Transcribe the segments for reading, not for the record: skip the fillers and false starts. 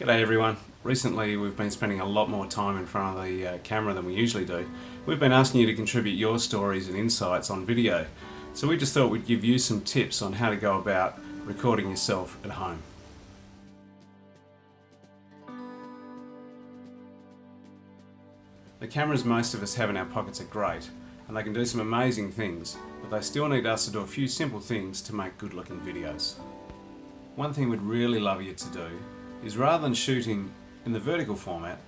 G'day everyone. Recently we've been spending a lot more time in front of the camera than we usually do. We've been asking you to contribute your stories and insights on video. So we just thought we'd give you some tips on how to go about recording yourself at home. The cameras most of us have in our pockets are great and they can do some amazing things, but they still need us to do a few simple things to make good looking videos. One thing we'd really love you to do is, rather than shooting in the vertical format,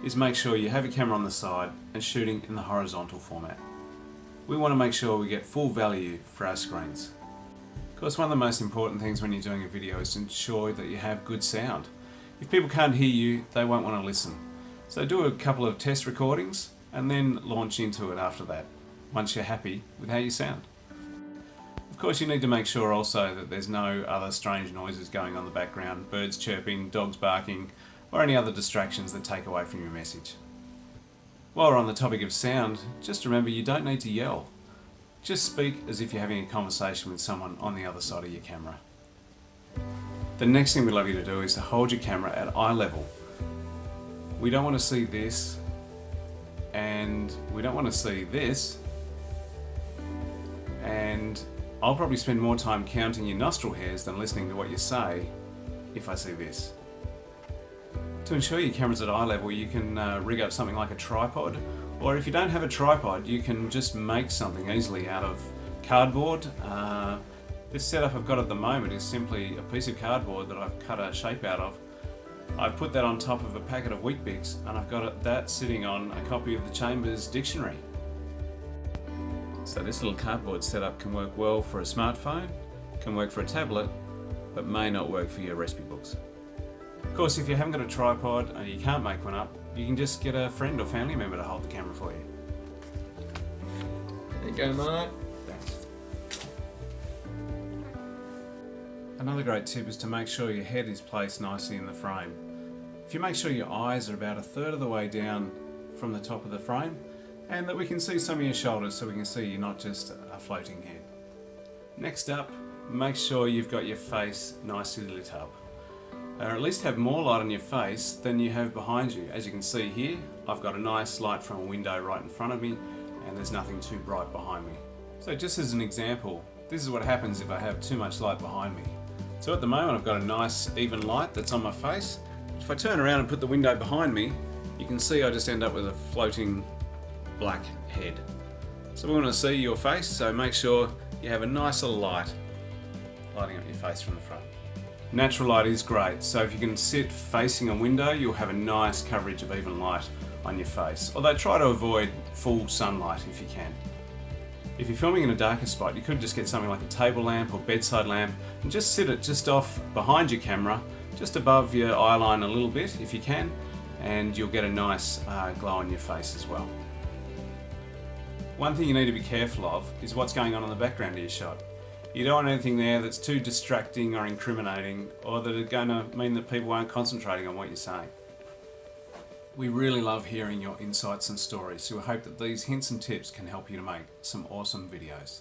is make sure you have your camera on the side and shooting in the horizontal format. We want to make sure we get full value for our screens. Of course, one of the most important things when you're doing a video is to ensure that you have good sound. If people can't hear you, they won't want to listen. So do a couple of test recordings and then launch into it after that, once you're happy with how you sound. Of course, you need to make sure also that there's no other strange noises going on in the background, birds chirping, dogs barking, or any other distractions that take away from your message. While we're on the topic of sound, just remember you don't need to yell. Just speak as if you're having a conversation with someone on the other side of your camera. The next thing we'd love you to do is to hold your camera at eye level. We don't want to see this, and we don't want to see this, and I'll probably spend more time counting your nostril hairs than listening to what you say if I see this. To ensure your camera's at eye level, you can rig up something like a tripod, or if you don't have a tripod, you can just make something easily out of cardboard. This setup I've got at the moment is simply a piece of cardboard that I've cut a shape out of. I've put that on top of a packet of Weet-Bix, and I've got that sitting on a copy of the Chambers Dictionary. So this little cardboard setup can work well for a smartphone, can work for a tablet, but may not work for your recipe books. Of course, if you haven't got a tripod and you can't make one up, you can just get a friend or family member to hold the camera for you. There you go, Mark. Thanks. Another great tip is to make sure your head is placed nicely in the frame. If you make sure your eyes are about a third of the way down from the top of the frame, and that we can see some of your shoulders so we can see you're not just a floating head. Next up, make sure you've got your face nicely lit up. Or at least have more light on your face than you have behind you. As you can see here, I've got a nice light from a window right in front of me, and there's nothing too bright behind me. So just as an example, this is what happens if I have too much light behind me. So at the moment I've got a nice even light that's on my face. If I turn around and put the window behind me, you can see I just end up with a floating black head. So we want to see your face, so make sure you have a nice little light lighting up your face from the front. Natural light is great, so if you can sit facing a window, you'll have a nice coverage of even light on your face. Although try to avoid full sunlight if you can. If you're filming in a darker spot, you could just get something like a table lamp or bedside lamp and just sit it just off behind your camera, just above your eye line a little bit if you can, and you'll get a nice glow on your face as well. One thing you need to be careful of is what's going on in the background of your shot. You don't want anything there that's too distracting or incriminating, or that are going to mean that people aren't concentrating on what you're saying. We really love hearing your insights and stories, so we hope that these hints and tips can help you to make some awesome videos.